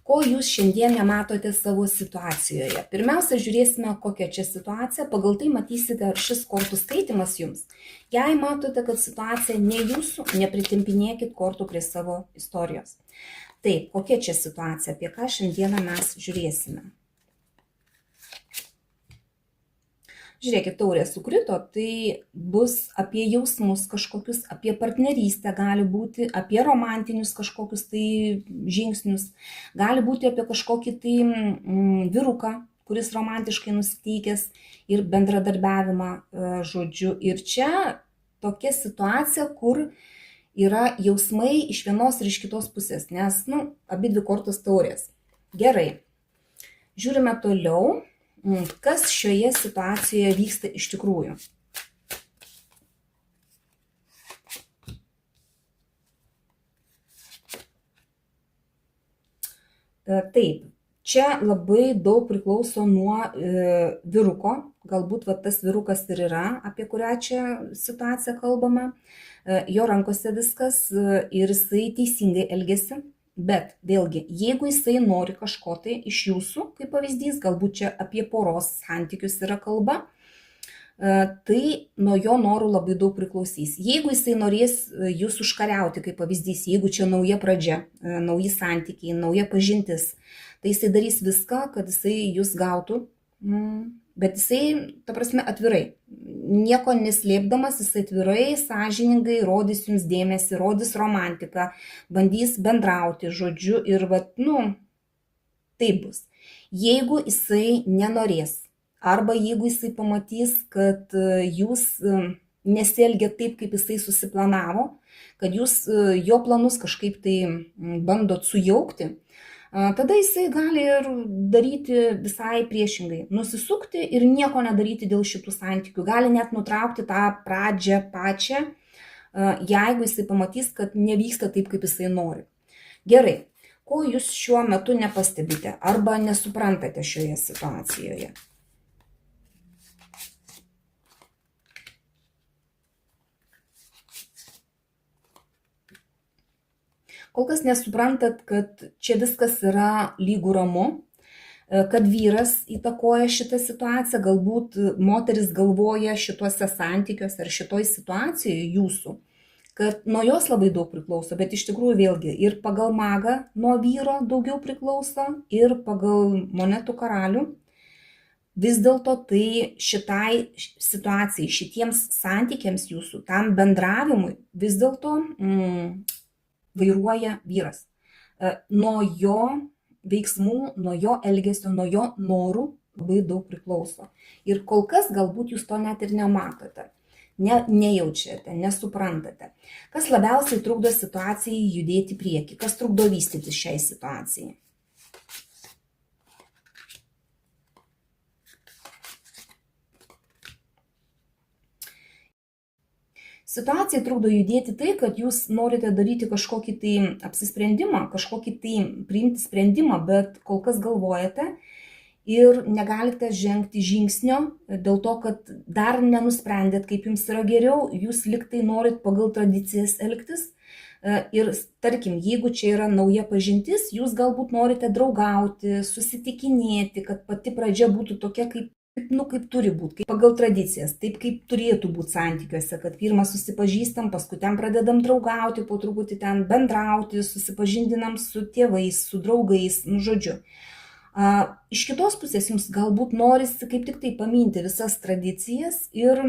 Ko jūs šiandien nematote savo situacijoje? Pirmiausia, žiūrėsime, kokia čia situacija. Pagal tai matysite, ar šis kortų skaitymas jums. Jei matote, kad situacija ne jūsų, nepritempinėkit kortų prie savo istorijos. Taip, kokia čia situacija, apie ką šiandieną mes žiūrėsime. Žiūrėkit, taurė sukrito, tai bus apie jausmus kažkokius, apie partnerystę gali būti, apie romantinius kažkokius tai žingsnius, gali būti apie kažkokį tai vyruką, kuris romantiškai nusiteikęs ir bendradarbiavimą žodžiu. Ir čia tokia situacija, kur yra jausmai iš vienos ir iš kitos pusės, nes, abi dvi kortos taurės. Gerai, žiūrime toliau. Kas šioje situacijoje vyksta iš tikrųjų? Taip, čia labai daug priklauso nuo vyruko, galbūt tas vyrukas ir yra, apie kurią čia situaciją kalbame, jo rankose viskas ir jisai teisingai elgiasi. Bet vėlgi, jeigu jisai nori kažko tai iš jūsų, kaip pavyzdys, galbūt čia apie poros santykius yra kalba, tai nuo jo norų labai daug priklausys. Jeigu jisai norės jūs užkariauti, kaip pavyzdys, jeigu čia nauja pradžia, nauji santykiai, nauja pažintis, tai jisai darys viską, kad jisai jūs gautų, bet jisai, ta prasme, atvirai. Nieko neslėpdamas, jisai atvirai, sąžiningai rodys jums dėmesį, rodys romantiką, bandys bendrauti žodžiu ir taip bus. Jeigu jisai nenorės, arba jeigu jisai pamatys, kad jūs nesielgiat taip, kaip jisai susiplanavo, kad jūs jo planus kažkaip tai bandot sujaukti, tada jisai gali ir daryti visai priešingai, nusisukti ir nieko nedaryti dėl šitų santykių. Gali net nutraukti tą pradžią pačią, jeigu jisai pamatys, kad nevyksta taip, kaip jisai nori. Gerai, ko jūs šiuo metu nepastebite arba nesuprantate šioje situacijoje? Kol kas nesuprantat, kad čia viskas yra lygų ramu, kad vyras įtakoja šitą situaciją, galbūt moteris galvoja šituose santykiuose ar šitoj situacijoje jūsų, kad nuo jos labai daug priklauso, bet iš tikrųjų vėlgi ir pagal magą nuo vyro daugiau priklauso ir pagal monetų karalių. Vis dėlto tai šitai situacijai, šitiems santykiams jūsų, tam bendravimui vis dėlto vairuoja vyras. Nuo jo veiksmų, nuo jo elgesio, nuo jo norų labai daug priklauso. Ir kol kas galbūt jūs to net ir nematote, nejaučiate, nesuprantate. Kas labiausiai trukdo situacijai judėti prieki, kas trukdo vystytis šiai situacijai? Situacija trukdo judėti tai, kad jūs norite daryti kažkokį tai apsisprendimą, kažkokį tai priimti sprendimą, bet kol kas galvojate ir negalite žengti žingsnio dėl to, kad dar nenusprendėt, kaip jums yra geriau, jūs liktai norit pagal tradicijas elgtis. Ir tarkim, jeigu čia yra nauja pažintis, jūs galbūt norite draugauti, susitikinėti, kad pati pradžia būtų tokia, kaip turi būti, kaip pagal tradicijas, taip kaip turėtų būti santykiuose, kad pirmą susipažįstam, paskui ten pradedam draugauti, po truputį ten bendrauti, susipažindinam su tėvais, su draugais, žodžiu. Iš kitos pusės jums galbūt norisi kaip tik tai paminti visas tradicijas ir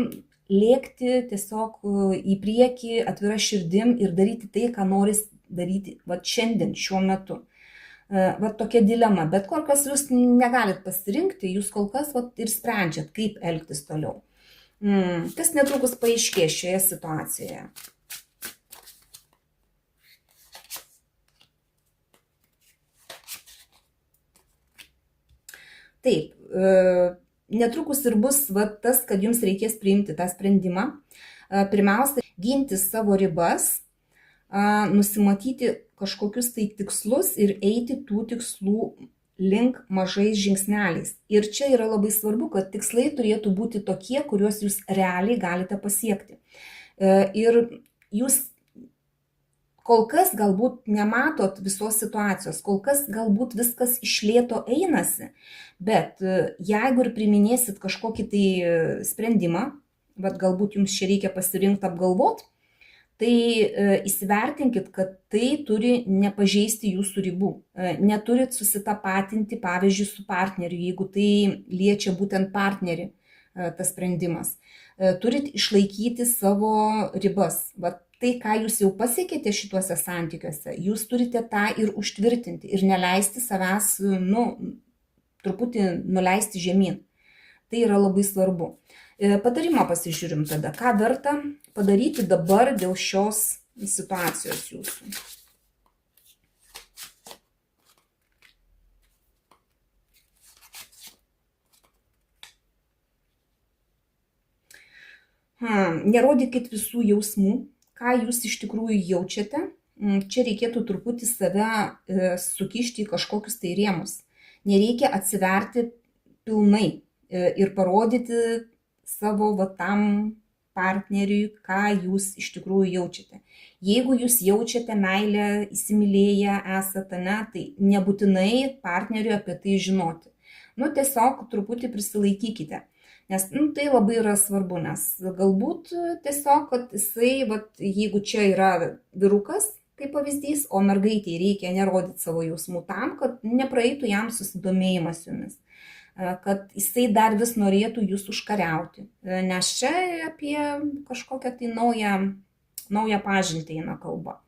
lėkti tiesiog į priekį atvira širdim ir daryti tai, ką noris daryti šiandien, šiuo metu. Tokia dilema, bet kol kas jūs negalit pasirinkti, jūs kol kas ir sprendžiat, kaip elgtis toliau. Kas netrukus paaiškės šioje situacijoje. Taip, netrukus ir bus tas, kad jums reikės priimti tą sprendimą. Pirmiausia, ginti savo ribas, nusimatyti kažkokius tai tikslus ir eiti tų tikslų link mažais žingsneliais. Ir čia yra labai svarbu, kad tikslai turėtų būti tokie, kuriuos jūs realiai galite pasiekti. Ir jūs kol kas galbūt nematot visos situacijos, kol kas galbūt viskas iš lėto einasi, bet jeigu ir priminėsit kažkokį tai sprendimą, bet galbūt jums čia reikia pasirinkti apgalvot, tai įsivertinkit, kad tai turi nepažeisti jūsų ribų. Neturit susitapatinti, pavyzdžiui, su partneriu, jeigu tai liečia būtent partnerį tas sprendimas. Turit išlaikyti savo ribas. Vat tai, ką jūs jau pasiekėte šituose santykiuose, jūs turite tą ir užtvirtinti ir neleisti savęs, truputį nuleisti žemyn. Tai yra labai svarbu. Patarimą pasižiūrim tada, ką verta padaryti dabar dėl šios situacijos jūsų. Nerodykit visų jausmų, ką jūs iš tikrųjų jaučiate. Čia reikėtų truputį save sukišti į kažkokius tai rėmus. Nereikia atsiverti pilnai ir parodyti savo tam partneriui, ką jūs iš tikrųjų jaučiate. Jeigu jūs jaučiate meilę, įsimylėję esate, tai nebūtinai partneriui apie tai žinoti. Tiesiog truputį prisilaikykite. Nes tai labai yra svarbu, nes galbūt tiesiog, kad jisai, jeigu čia yra vyrukas, kaip pavyzdys, o mergaitei reikia nerodyti savo jausmų tam, kad nepraeitų jam susidomėjimas jumis, kad jisai dar vis norėtų jūs užkariauti, nes čia apie kažkokią tai naują pažintį eina kalba.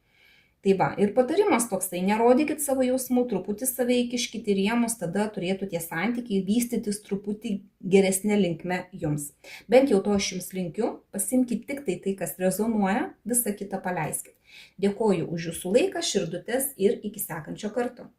Tai va, ir patarimas toksai, nerodykit savo jausmų, truputį save įkiškite į rėmus, tada turėtų tie santykiai vystytis truputį geresnė linkme jums. Bent jau to aš jums linkiu, pasimkite tik tai, kas rezonuoja, visą kitą paleiskite. Dėkoju už jūsų laiką, širdutes ir iki sekančio karto.